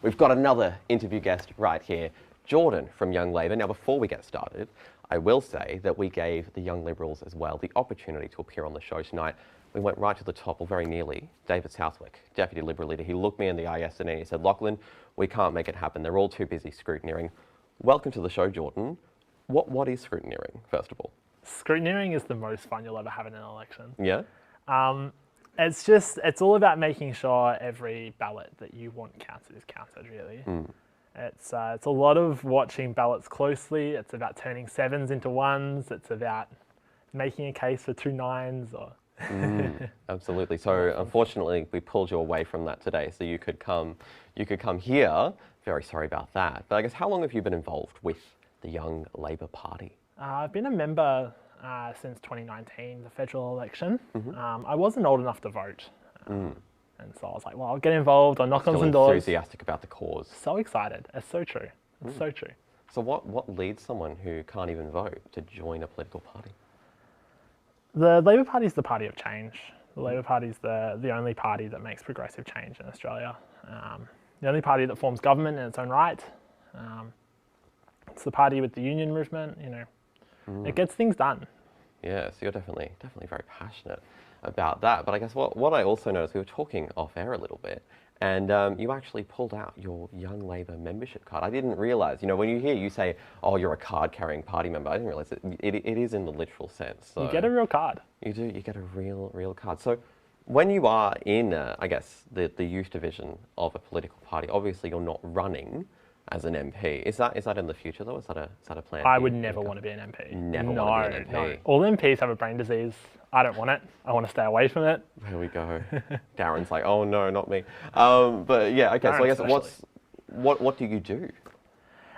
We've got another interview guest right here, Jordan from Young Labor. Now, before we get started, I will say that we gave the Young Liberals as well the opportunity to appear on the show tonight. We went right to the top, or very nearly. David Southwick, Deputy Liberal Leader, he looked me in the eye yesterday and he said, Loughlin, we can't make it happen. They're all too busy scrutineering. Welcome to the show, Jordan. What is scrutineering, first of all? Scrutineering is the most fun you'll ever have in an election. Yeah? It's all about making sure every ballot that you want counted is counted, really. It's a lot of watching ballots closely. It's about turning 7s into 1s. It's about making a case for 2 9s or... Absolutely. So unfortunately, we pulled you away from that today, so you could come here. Very sorry about that. But I guess, how long have you been involved with the Young Labor Party? I've been a member since 2019, the federal election. I wasn't old enough to vote. And so I was like, well, I'll get involved, I'll knock on some doors. Enthusiastic about the cause. So excited. It's so true. It's so true. So what leads someone who can't even vote to join a political party? The Labor Party is the party of change. The Labor Party is the only party that makes progressive change in Australia. The only party that forms government in its own right. It's the party with the union movement, you know. It gets things done. Yeah, so you're definitely very passionate about that. But I guess what I also noticed, we were talking off air a little bit, and you actually pulled out your Young Labor membership card. I didn't realise, you know, when you say, oh, you're a card-carrying party member, I didn't realise it is in the literal sense. So you get a real card. You do, you get a real card. So when you are in, I guess, the youth division of a political party, obviously you're not running as an MP. Is that in the future though? Is that a plan? I would never want to be an MP. Never want to be an MP. No. All MPs have a brain disease. I don't want it. I want to stay away from it. There we go. Darren's like, oh no, not me. But yeah, okay. Darren, so I guess what do you do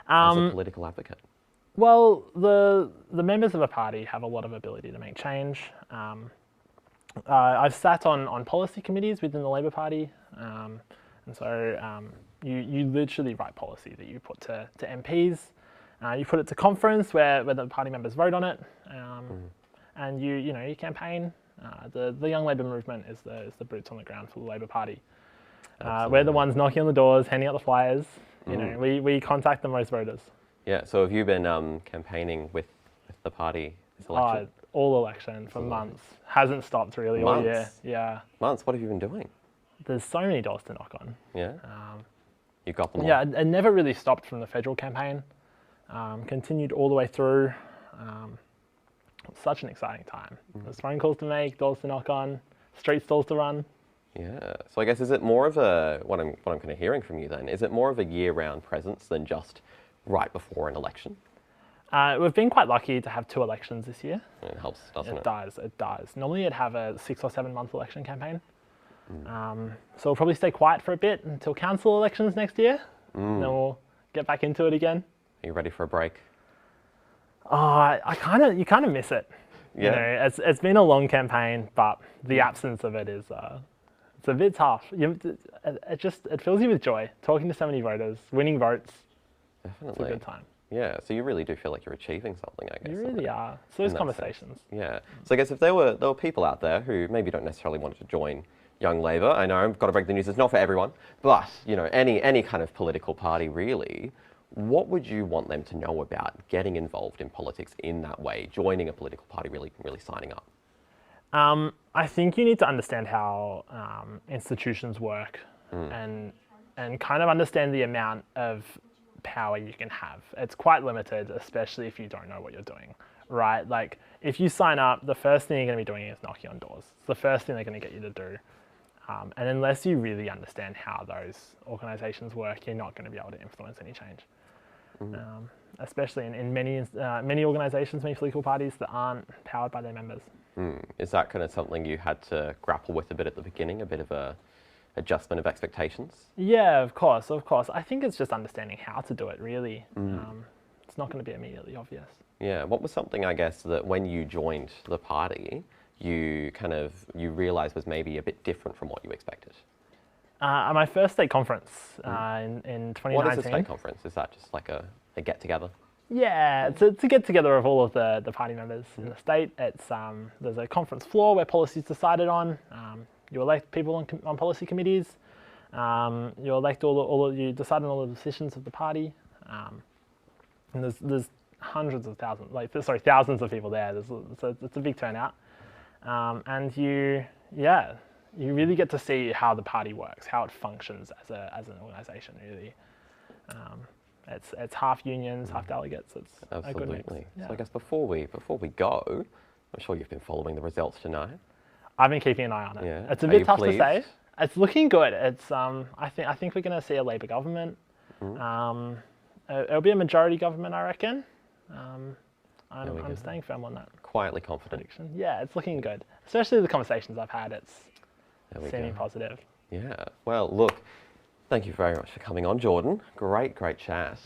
as a political advocate? Well, the members of a party have a lot of ability to make change. I've sat on policy committees within the Labor Party, and so you literally write policy that you put to MPs. You put it to conference where the party members vote on it, and you campaign. The Young Labor movement is the boots on the ground for the Labor Party. We're the ones knocking on the doors, handing out the flyers. You know, we contact the most voters. Yeah. So have you been campaigning with the party this election? All election for months. Hasn't stopped really all year. Yeah. Months. What have you been doing? There's so many doors to knock on. Yeah. You got them all. Yeah, it never really stopped from the federal campaign. Continued all the way through. Such an exciting time. There's phone calls to make, doors to knock on, street stalls to run. Yeah. So I guess, is it more of what I'm kind of hearing from you then? Is it more of a year-round presence than just right before an election? We've been quite lucky to have 2 elections this year. It helps, doesn't it? It does. Normally it'd have a 6 or 7 month election campaign. So we'll probably stay quiet for a bit until council elections next year. Then we'll get back into it again. Are you ready for a break? You kind of miss it. Yeah. You know, it's been a long campaign, but the absence of it is it's a bit tough. It fills you with joy. Talking to so many voters, winning votes. Definitely. It's a good time. Yeah, so you really do feel like you're achieving something, I guess. You really are. So those conversations. Yeah. So I guess if there were people out there who maybe don't necessarily want to join Young Labor, I know I've got to break the news, it's not for everyone, but you know, any kind of political party really, what would you want them to know about getting involved in politics in that way, joining a political party, really signing up? I think you need to understand how institutions work and kind of understand the amount of power you can have. It's quite limited, especially if you don't know what you're doing, right? Like if you sign up, the first thing you're going to be doing is knocking on doors. It's the first thing they're going to get you to do. And unless you really understand how those organisations work, you're not going to be able to influence any change. Especially in many organisations, many political parties that aren't powered by their members. Is that kind of something you had to grapple with a bit at the beginning, a bit of a adjustment of expectations? Yeah, of course. I think it's just understanding how to do it, really. It's not going to be immediately obvious. Yeah, what was something, I guess, that when you joined the party, you realised was maybe a bit different from what you expected? At my first state conference in 2019. What is a state conference? Is that just like a get-together? Yeah, it's a get-together of all of the party members in the state. It's there's a conference floor where policy is decided on. You elect people on policy committees. You elect you decide on all the decisions of the party. And there's hundreds of thousands, thousands of people there. So it's a big turnout. And you really get to see how the party works, how it functions as an organisation. Really, it's half unions, half delegates. It's absolutely. a good mix. Yeah. So I guess before we go, I'm sure you've been following the results tonight. I've been keeping an eye on it. Yeah. It's a bit tough to say. It's looking good. It's I think we're going to see a Labor government. It'll be a majority government, I reckon. I'm staying firm on that. Quietly confident. Prediction. Yeah, it's looking good. Especially the conversations I've had, it's seeming positive. Yeah. Well, look, thank you very much for coming on, Jordan. Great chat.